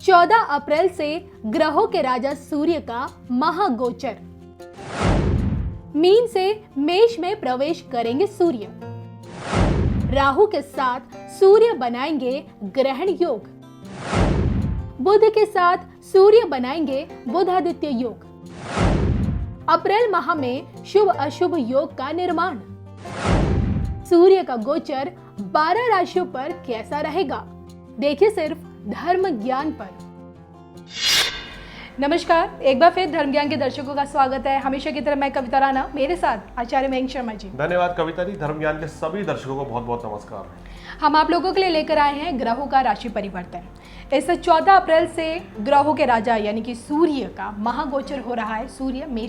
14 अप्रैल से ग्रहों के राजा सूर्य का महागोचर। मीन से मेष में प्रवेश करेंगे सूर्य। राहु के साथ सूर्य बनाएंगे ग्रहण योग। बुध के साथ सूर्य बनाएंगे बुधादित्य योग। अप्रैल माह में शुभ अशुभ योग का निर्माण। सूर्य का गोचर 12 राशियों पर कैसा रहेगा, देखिए सिर्फ धर्म ज्ञान पर। नमस्कार, एक बार फिर धर्म ज्ञान के दर्शकों का स्वागत है। हमेशा की तरह मैं कविता राणा, मेरे साथ आचार्य मयंक शर्मा जी। धन्यवाद कविता जी। धर्म ज्ञान के सभी दर्शकों को बहुत बहुत नमस्कार। हम आप लोगों के लिए लेकर आए हैं ग्रहों का राशि परिवर्तन। इस 14 अप्रैल से ग्रहों के राजा यानी कि सूर्य का महागोचर हो रहा है। सूर्य मीन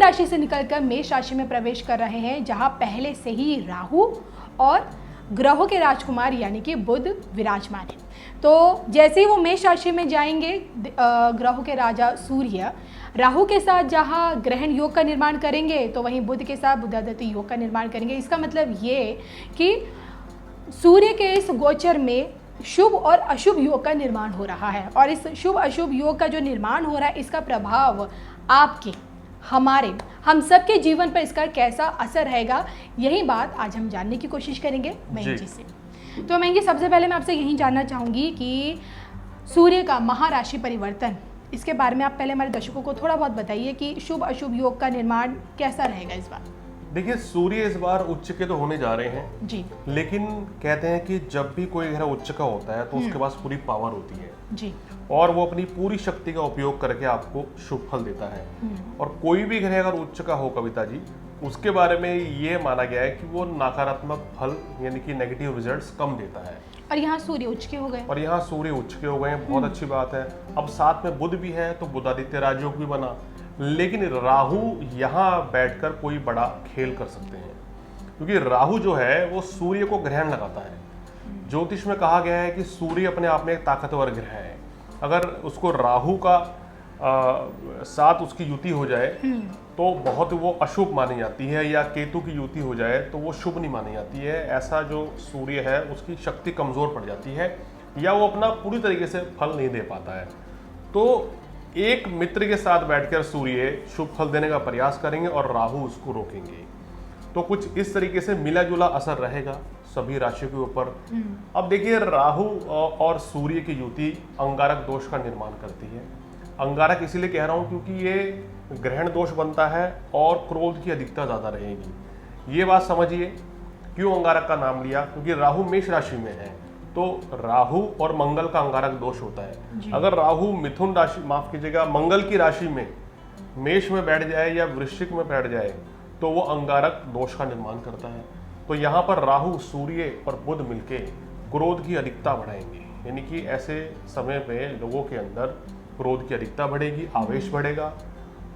राशि से निकलकर मेष राशि में प्रवेश कर रहे हैं, जहां पहले से ही राहु और ग्रहों के राजकुमार यानी कि बुध विराजमान है। तो जैसे ही वो मेष राशि में जाएंगे, ग्रहों के राजा सूर्य राहु के साथ जहाँ ग्रहण योग का निर्माण करेंगे, तो वहीं बुध के साथ बुधादित्य योग का निर्माण करेंगे। इसका मतलब ये कि सूर्य के इस गोचर में शुभ और अशुभ योग का निर्माण हो रहा है, और इस शुभ अशुभ योग का जो निर्माण हो रहा है, इसका प्रभाव आपके हम सबके जीवन पर इसका कैसा असर रहेगा, यही बात आज हम जानने की कोशिश करेंगे मयंक जी से। तो मयंक जी, सबसे पहले मैं आपसे यही जानना चाहूँगी कि सूर्य का महाराशि परिवर्तन, इसके बारे में आप पहले हमारे दर्शकों को थोड़ा बहुत बताइए कि शुभ अशुभ योग का निर्माण कैसा रहेगा इस बार। देखिए, सूर्य इस बार उच्च के तो होने जा रहे हैं जी, लेकिन कहते हैं कि जब भी कोई ग्रह उच्च का होता है तो उसके पास पूरी पावर होती है जी, और वो अपनी पूरी शक्ति का उपयोग करके आपको शुभ फल देता है। और कोई भी ग्रह अगर उच्च का हो कविता जी, उसके बारे में ये माना गया है कि वो नकारात्मक फल यानी कि नेगेटिव रिजल्ट्स कम देता है। और यहाँ सूर्य उच्च के हो गए। और यहाँ सूर्य उच्च के हो गए हैं, बहुत अच्छी बात है। अब साथ में बुध भी है तो बुधादित्य राजयोग भी बना, लेकिन राहु यहाँ बैठकर कोई बड़ा खेल कर सकते हैं, क्योंकि राहु जो है वो सूर्य को ग्रहण लगाता है। ज्योतिष में कहा गया है कि सूर्य अपने आप में एक ताकतवर ग्रह है। अगर उसको राहु का साथ उसकी युति हो जाए तो बहुत वो अशुभ मानी जाती है, या केतु की युति हो जाए तो वो शुभ नहीं मानी जाती है। ऐसा जो सूर्य है उसकी शक्ति कमजोर पड़ जाती है, या वो अपना पूरी तरीके से फल नहीं दे पाता है। तो एक मित्र के साथ बैठकर सूर्य शुभ फल देने का प्रयास करेंगे और राहु उसको रोकेंगे। तो कुछ इस तरीके से मिला जुला असर रहेगा सभी राशियों के ऊपर। अब देखिए, राहु और सूर्य की युति अंगारक दोष का निर्माण करती है। अंगारक इसीलिए कह रहा हूं क्योंकि ये ग्रहण दोष बनता है और क्रोध की अधिकता ज्यादा रहेगी। ये बात समझिए क्यों अंगारक का नाम लिया, क्योंकि राहु मेष राशि में है तो राहु और मंगल का अंगारक दोष होता है। अगर राहु मिथुन राशि, माफ कीजिएगा, मंगल की राशि में मेष में बैठ जाए या वृश्चिक में बैठ जाए तो वो अंगारक दोष का निर्माण करता है। तो यहाँ पर राहु, सूर्य और बुध मिलके क्रोध की अधिकता बढ़ाएंगे, यानी कि ऐसे समय पे लोगों के अंदर क्रोध की अधिकता बढ़ेगी, आवेश बढ़ेगा,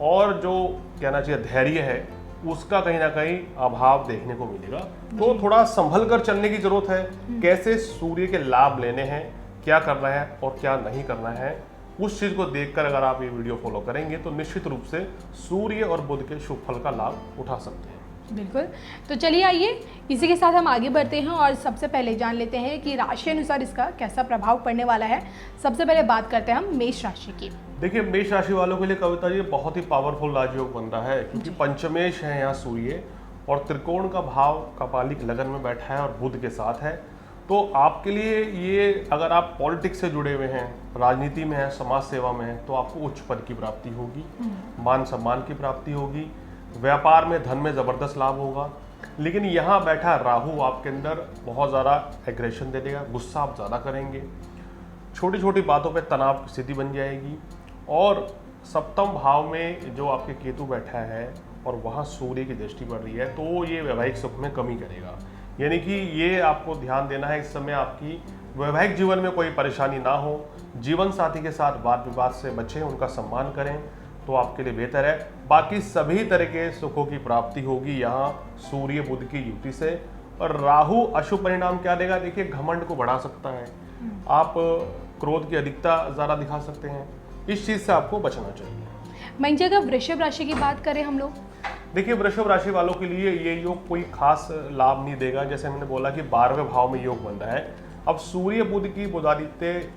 और जो कहना चाहिए धैर्य है उसका कहीं ना कहीं अभाव देखने को मिलेगा। तो थोड़ा संभल कर चलने की जरूरत है। कैसे सूर्य के लाभ लेने हैं, क्या करना है और क्या नहीं करना है, उस चीज को देखकर अगर आप ये वीडियो फॉलो करेंगे तो निश्चित रूप से सूर्य और बुध के शुभ फल का लाभ उठा सकते हैं। बिल्कुल। तो चलिए आइए इसी के साथ हम आगे बढ़ते हैं और सबसे पहले जान लेते हैं कि राशि अनुसार इसका कैसा प्रभाव पड़ने वाला है। सबसे पहले बात करते हैं हम मेष राशि की। देखिए, मेष राशि वालों के लिए कविता जी बहुत ही पावरफुल राजयोग बन रहा है, क्योंकि पंचमेश है यहाँ सूर्य और त्रिकोण का भाव कपालिक लगन में बैठा है और बुध के साथ है। तो आपके लिए ये, अगर आप पॉलिटिक्स से जुड़े हुए हैं, राजनीति में हैं, समाज सेवा में हैं, तो आपको उच्च पद की प्राप्ति होगी, मान सम्मान की प्राप्ति होगी, व्यापार में धन में जबरदस्त लाभ होगा। लेकिन यहाँ बैठा राहु आपके अंदर बहुत ज़्यादा एग्रेशन दे देगा, गुस्सा आप ज़्यादा करेंगे, छोटी छोटी बातों पे तनाव की स्थिति बन जाएगी। और सप्तम भाव में जो आपके केतु बैठा है और वहाँ सूर्य की दृष्टि पड़ रही है, तो ये वैवाहिक सुख में कमी करेगा। यानी कि ये आपको ध्यान देना है, इस समय आपकी वैवाहिक जीवन में कोई परेशानी ना हो। जीवन साथी के साथ वाद विवाद से बचें, उनका सम्मान करें तो आपके लिए बेहतर है। बाकी सभी तरह के सुखों की प्राप्ति होगी यहाँ सूर्य बुध की युति से। और राहु अशुभ परिणाम क्या देगा? देखिए, घमंड को बढ़ा सकता है, आप क्रोध की अधिकता ज़्यादा दिखा सकते हैं, इस चीज़ से आपको बचना चाहिए। मैं जगह वृषभ राशि की बात करें हम लोग, देखिए, वृषभ राशि वालों के लिए ये योग कोई खास लाभ नहीं देगा। जैसे मैंने बोला कि 12वें भाव में योग बन रहा है। अब सूर्य बुध की बुधादित्य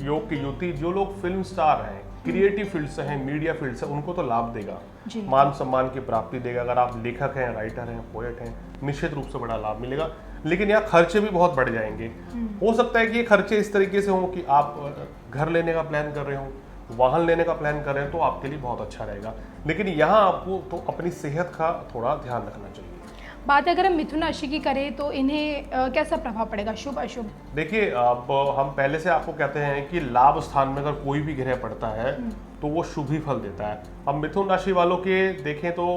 योग की युति जो लोग फिल्म स्टार हैं, क्रिएटिव फील्ड से हैं, मीडिया फील्ड से, उनको तो लाभ देगा, जी। मान सम्मान की प्राप्ति देगा। अगर आप लेखक हैं, राइटर हैं, पोएट हैं, निश्चित रूप से बड़ा लाभ मिलेगा। लेकिन यहाँ खर्चे भी बहुत बढ़ जाएंगे। हो सकता है कि ये खर्चे इस तरीके से हों कि आप घर लेने का प्लान कर रहे हो, वाहन लेने का प्लान कर रहे हैं, तो आपके लिए बहुत अच्छा रहेगा। लेकिन यहाँ आपको तो अपनी सेहत का थोड़ा ध्यान रखना चाहिए। बात अगर हम मिथुन राशि की करें तो इन्हें कैसा प्रभाव पड़ेगा, शुभ अशुभ? देखिए, अब हम पहले से आपको कहते हैं कि लाभ स्थान में अगर कोई भी ग्रह पड़ता है तो वो शुभ ही फल देता है। अब मिथुन राशि वालों के देखें तो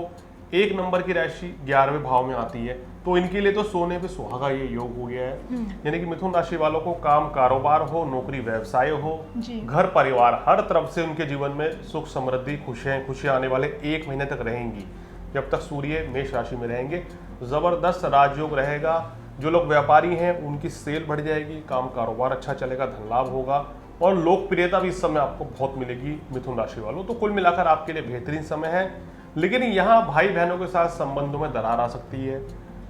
1 नंबर की राशि 11वें भाव में आती है, तो इनके लिए तो सोने पे सुहागा ये योग हो गया है। यानी कि मिथुन राशि वालों को काम कारोबार हो, नौकरी व्यवसाय हो, घर परिवार, हर तरफ से उनके जीवन में सुख समृद्धि खुशियां आने वाले 1 महीने तक रहेंगी, जब तक सूर्य मेष राशि में रहेंगे। जबरदस्त राजयोग रहेगा। जो लोग व्यापारी हैं उनकी सेल बढ़ जाएगी, काम कारोबार अच्छा चलेगा, धन लाभ होगा और लोकप्रियता भी इस समय आपको बहुत मिलेगी मिथुन राशि वालों। तो कुल मिलाकर आपके लिए बेहतरीन समय है। लेकिन यहाँ भाई बहनों के साथ संबंधों में दरार आ सकती है,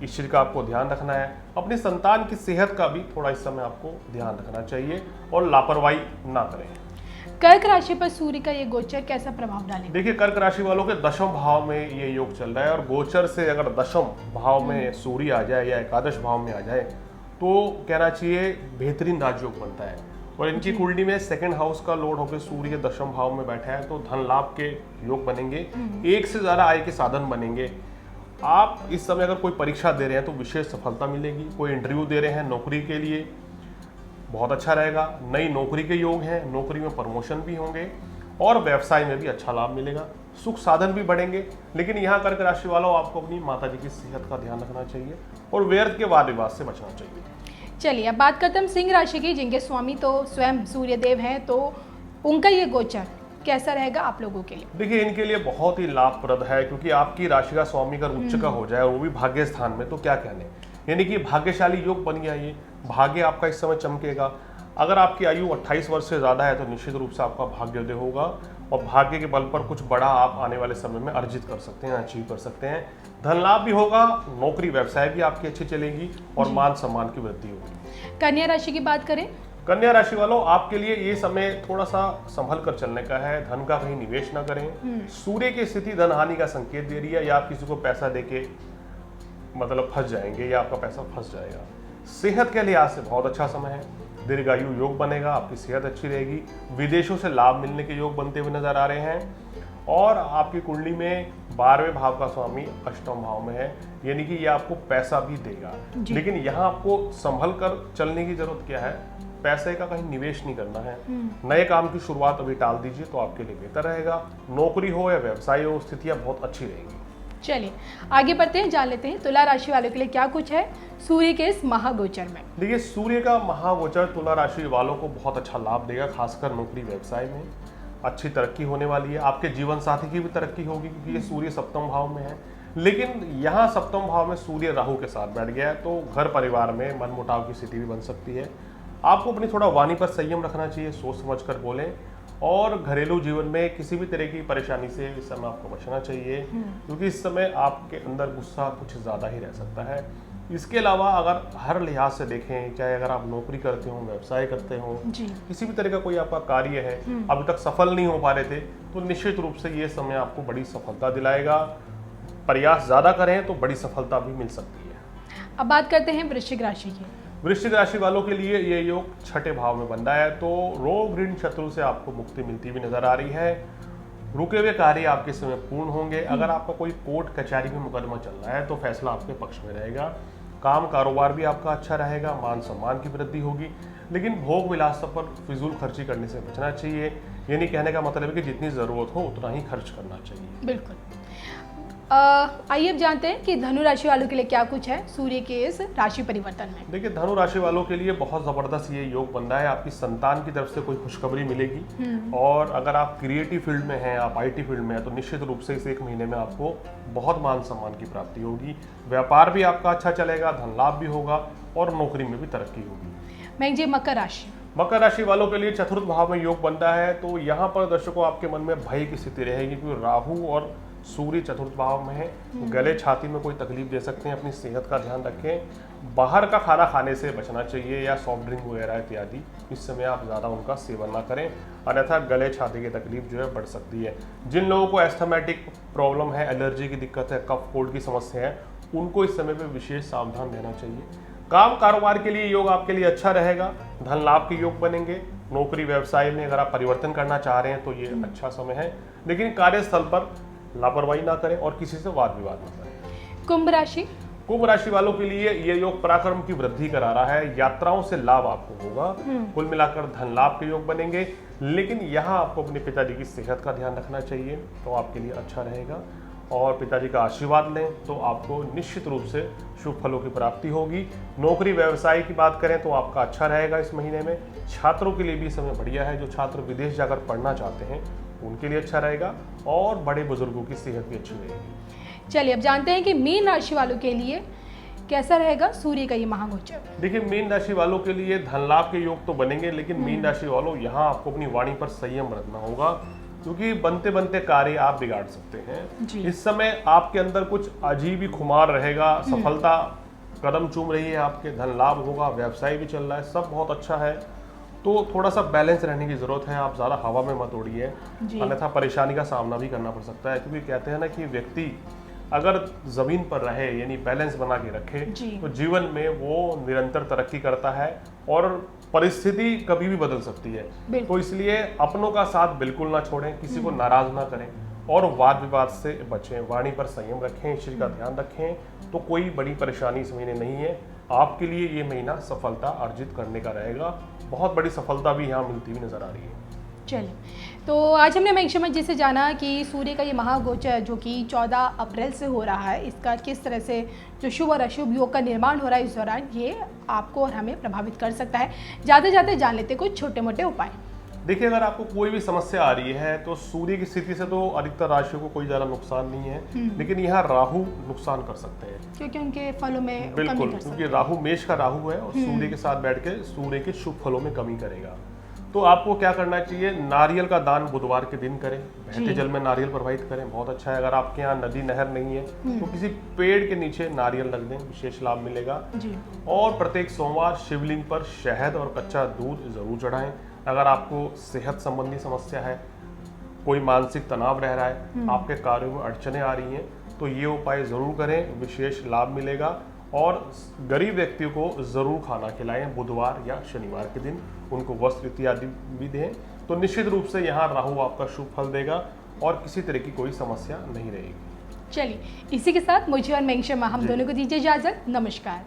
इस चीज का आपको ध्यान रखना है। अपनी संतान की सेहत का भी थोड़ा इस समय आपको ध्यान रखना चाहिए और लापरवाही ना करें। कर्क राशि पर सूर्य का ये गोचर कैसा प्रभाव डालेगा? देखिए, कर्क राशि वालों के 10वें भाव में ये योग चल रहा है और गोचर से अगर 10वें भाव में सूर्य आ जाए या एकादश भाव में आ जाए तो कहना चाहिए बेहतरीन राजयोग बनता है। और इनकी कुंडली में 2nd हाउस का लॉर्ड होकर सूर्य 10वें भाव में बैठा है, तो धन लाभ के योग बनेंगे, एक से ज्यादा आय के साधन बनेंगे। आप इस समय अगर कोई परीक्षा दे रहे हैं तो विशेष सफलता मिलेगी। कोई इंटरव्यू दे रहे हैं नौकरी के लिए, बहुत अच्छा रहेगा। नई नौकरी के योग हैं, नौकरी में प्रमोशन भी होंगे और व्यवसाय में भी अच्छा लाभ मिलेगा, सुख साधन भी बढ़ेंगे। लेकिन यहाँ कर्क राशि वालों, आपको अपनी माता जी की सेहत का ध्यान रखना चाहिए और व्यर्थ के वाद विवाद से बचना चाहिए। चलिए, अब बात करते हैं हम सिंह राशि की, जिनके स्वामी तो स्वयं सूर्य देव हैं, तो उनका ये गोचर कैसा रहेगा आप लोगों के लिए? देखिए, इनके लिए बहुत ही लाभप्रद है, क्योंकि आपकी राशि का स्वामी अगर उच्च का हो जाए और वो भी भाग्य स्थान में, तो क्या कहने, यानी कि भाग्यशाली योग बन गया। ये भाग्य आपका इस समय चमकेगा। अगर आपकी आयु 28 वर्ष से ज्यादा है तो निश्चित रूप से आपका भाग्योदय होगा और भाग्य के बल पर कुछ बड़ा आप आने वाले समय में अर्जित कर सकते हैं, अचीव कर सकते हैं। धन लाभ भी होगा, नौकरी व्यवसाय भी आपकी अच्छी चलेगी और मान सम्मान की वृद्धि होगी। कन्या राशि की बात करें, कन्या राशि वालों, आपके लिए ये समय थोड़ा सा संभल कर चलने का है। धन का कहीं निवेश ना करें। सूर्य की स्थिति धन हानि का संकेत दे रही है, या आप किसी को पैसा देके मतलब फंस जाएंगे या आपका पैसा फंस जाएगा। सेहत के लिहाज से बहुत अच्छा समय है, दीर्घायु योग बनेगा, आपकी सेहत अच्छी रहेगी। विदेशों से लाभ मिलने के योग बनते हुए नजर आ रहे हैं और आपकी कुंडली में 12वें भाव का स्वामी 8वें भाव में है, यानी कि ये आपको पैसा भी देगा। लेकिन यहाँ आपको संभल कर चलने की जरूरत क्या है, पैसे का कहीं निवेश नहीं करना है। नए काम की शुरुआत अभी टाल दीजिए तो आपके लिए बेहतर रहेगा। नौकरी हो या व्यवसाय हो, स्थितियां बहुत अच्छी रहेंगी। चलिए आगे बढ़ते हैं, जान लेते हैं तुला राशि वालों के लिए क्या कुछ है सूर्य के इस महागोचर में। देखिए, सूर्य का महागोचर तुला राशि वालों को बहुत अच्छा लाभ देगा, खासकर नौकरी व्यवसाय में अच्छी तरक्की होने वाली है। आपके जीवन साथी की भी तरक्की होगी, क्योंकि ये सूर्य 7वें भाव में है। लेकिन यहाँ 7वें भाव में सूर्य राहु के साथ बैठ गया है, तो घर परिवार में मनमुटाव की स्थिति भी बन सकती है। आपको अपनी थोड़ा वाणी पर संयम रखना चाहिए, सोच समझ कर बोलें। और घरेलू जीवन में किसी भी तरह की परेशानी से इस समय आपको बचना चाहिए, क्योंकि इस समय आपके अंदर गुस्सा कुछ ज़्यादा ही रह सकता है। इसके अलावा अगर हर लिहाज से देखें, चाहे अगर आप नौकरी करते हो, व्यवसाय करते हो, किसी भी तरह का कोई आपका कार्य है, अभी तक सफल नहीं हो पा रहे थे, तो निश्चित रूप से ये समय आपको बड़ी सफलता दिलाएगा। प्रयास ज़्यादा करें तो बड़ी सफलता भी मिल सकती है। अब बात करते हैं वृश्चिक राशि की। वृश्चिक राशि वालों के लिए ये योग 6ठे भाव में बन रहा है, तो रोग ऋण शत्रु से आपको मुक्ति मिलती हुई नजर आ रही है। रुके हुए कार्य आपके समय पूर्ण होंगे। अगर आपका कोई कोर्ट कचहरी में मुकदमा चल रहा है तो फैसला आपके पक्ष में रहेगा। काम कारोबार भी आपका अच्छा रहेगा, मान सम्मान की वृद्धि होगी। लेकिन भोग विलास पर फिजूल खर्ची करने से बचना चाहिए। यानी कहने का मतलब है कि जितनी जरूरत हो उतना ही खर्च करना चाहिए। बिल्कुल। आइए अब जानते हैं कि धनु राशि वालों के लिए क्या कुछ है सूर्य के इस राशि परिवर्तन में। देखिए, धनु राशि वालों के लिए बहुत जबरदस्त ये योग बन रहा है। आपकी संतान की तरफ से कोई खुशखबरी मिलेगी और अगर आप क्रिएटिव फील्ड में हैं, आप IT फील्ड में हैं, तो निश्चित रूप से इस 1 महीने में आपको बहुत मान सम्मान की प्राप्ति होगी। व्यापार भी आपका अच्छा चलेगा, धन लाभ भी होगा और नौकरी में भी तरक्की होगी। मैं जी मकर राशि। मकर राशि वालों के लिए 4th भाव में योग बनता है, तो यहाँ पर दर्शकों आपके मन में भय की स्थिति रहेगी, क्योंकि राहु और सूर्य 4th भाव में है। गले छाती में कोई तकलीफ दे सकते हैं, अपनी सेहत का ध्यान रखें बाहर का खाना खाने से बचना चाहिए या सॉफ्ट ड्रिंक वगैरह इत्यादि, इस समय आप ज़्यादा उनका सेवन ना करें, अन्यथा गले छाती की तकलीफ जो है बढ़ सकती है। जिन लोगों को एस्थमेटिक प्रॉब्लम है, एलर्जी की दिक्कत है, कफ कोल्ड की समस्या है, उनको इस समय पे विशेष सावधान रहना चाहिए। काम कारोबार के लिए योग आपके लिए अच्छा रहेगा, धन लाभ के योग बनेंगे। नौकरी व्यवसाय में अगर आप परिवर्तन करना चाह रहे हैं तो ये अच्छा समय है, लेकिन कार्यस्थल पर लापरवाही ना करें और किसी से वाद विवाद ना करें। कुंभ राशि वालों के लिए ये योग पराक्रम की वृद्धि करा रहा है, यात्राओं से लाभ आपको होगा, कुल मिलाकर धन लाभ के योग बनेंगे। लेकिन यहाँ आपको अपने पिताजी की सेहत का ध्यान रखना चाहिए, तो आपके लिए अच्छा रहेगा। और पिताजी का आशीर्वाद लें तो आपको निश्चित रूप से शुभ फलों की प्राप्ति होगी। नौकरी व्यवसाय की बात करें तो आपका अच्छा रहेगा इस महीने में। छात्रों के लिए भी समय बढ़िया है, जो छात्र विदेश जाकर पढ़ना चाहते हैं उनके लिए अच्छा रहेगा, और बड़े बुजुर्गों की सेहत भी अच्छी रहेगी। चलिए अब जानते हैं कि मीन राशि वालों के लिए कैसा रहेगा सूर्य का ये महागोचर। देखिए, मीन राशि वालों के लिए धन लाभ के योग तो बनेंगे, लेकिन मीन राशि वालों यहाँ आपको अपनी वाणी पर संयम रखना होगा, क्योंकि बनते बनते कार्य आप बिगाड़ सकते हैं। इस समय आपके अंदर कुछ अजीब ही खुमार रहेगा, सफलता कदम चूम रही है आपके, धन लाभ होगा, व्यवसाय भी चल रहा है, सब बहुत अच्छा है। तो थोड़ा सा बैलेंस रहने की जरूरत है, आप ज़्यादा हवा में मत उड़िए, अन्यथा परेशानी का सामना भी करना पड़ सकता है। क्योंकि कहते हैं ना कि व्यक्ति अगर जमीन पर रहे, यानी बैलेंस बना के रखे, तो जीवन में वो निरंतर तरक्की करता है और परिस्थिति कभी भी बदल सकती है। तो इसलिए अपनों का साथ बिल्कुल ना छोड़ें, किसी को नाराज ना करें और वाद विवाद से बचें, वाणी पर संयम रखें, ईश्वर का ध्यान रखें, तो कोई बड़ी परेशानी इस महीने नहीं है। आपके लिए ये महीना सफलता अर्जित करने का रहेगा, बहुत बड़ी सफलता भी यहाँ मिलती हुई नजर आ रही है। चलिए, तो आज हमने मेंशमा जी से जाना कि सूर्य का ये महागोचर जो कि 14 अप्रैल से हो रहा है, इसका किस तरह से जो शुभ और अशुभ योग का निर्माण हो रहा है इस दौरान, ये आपको और हमें प्रभावित कर सकता है। जाते जाते जान लेते कुछ छोटे मोटे उपाय। देखिए, अगर आपको कोई भी समस्या आ रही है तो सूर्य की स्थिति से तो अधिकतर राशियों को कोई ज़्यादा नुकसान नहीं है, लेकिन यहाँ राहु नुकसान कर सकते हैं, क्योंकि उनके फलों में बिल्कुल, क्योंकि राहु मेष का राहु है और सूर्य के साथ बैठ के सूर्य के शुभ फलों में कमी करेगा। तो आपको क्या करना चाहिए, नारियल का दान बुधवार के दिन करें, बहते जल में नारियल प्रवाहित करें, बहुत अच्छा है। अगर आपके यहाँ नदी नहर नहीं है तो किसी पेड़ के नीचे नारियल रख दें, विशेष लाभ मिलेगा। और प्रत्येक सोमवार शिवलिंग पर शहद और कच्चा दूध जरूर चढ़ाएं। अगर आपको सेहत संबंधी समस्या है, कोई मानसिक तनाव रह रहा है, आपके कार्यों में अड़चने आ रही हैं, तो ये उपाय जरूर करें, विशेष लाभ मिलेगा। और गरीब व्यक्तियों को जरूर खाना खिलाएं, बुधवार या शनिवार के दिन उनको वस्त्र इत्यादि भी दें, तो निश्चित रूप से यहाँ राहु आपका शुभ फल देगा और किसी तरह की कोई समस्या नहीं रहेगी। चलिए, इसी के साथ मुझे और मेंशमा हम दोनों को दीजिए इजाजत। नमस्कार।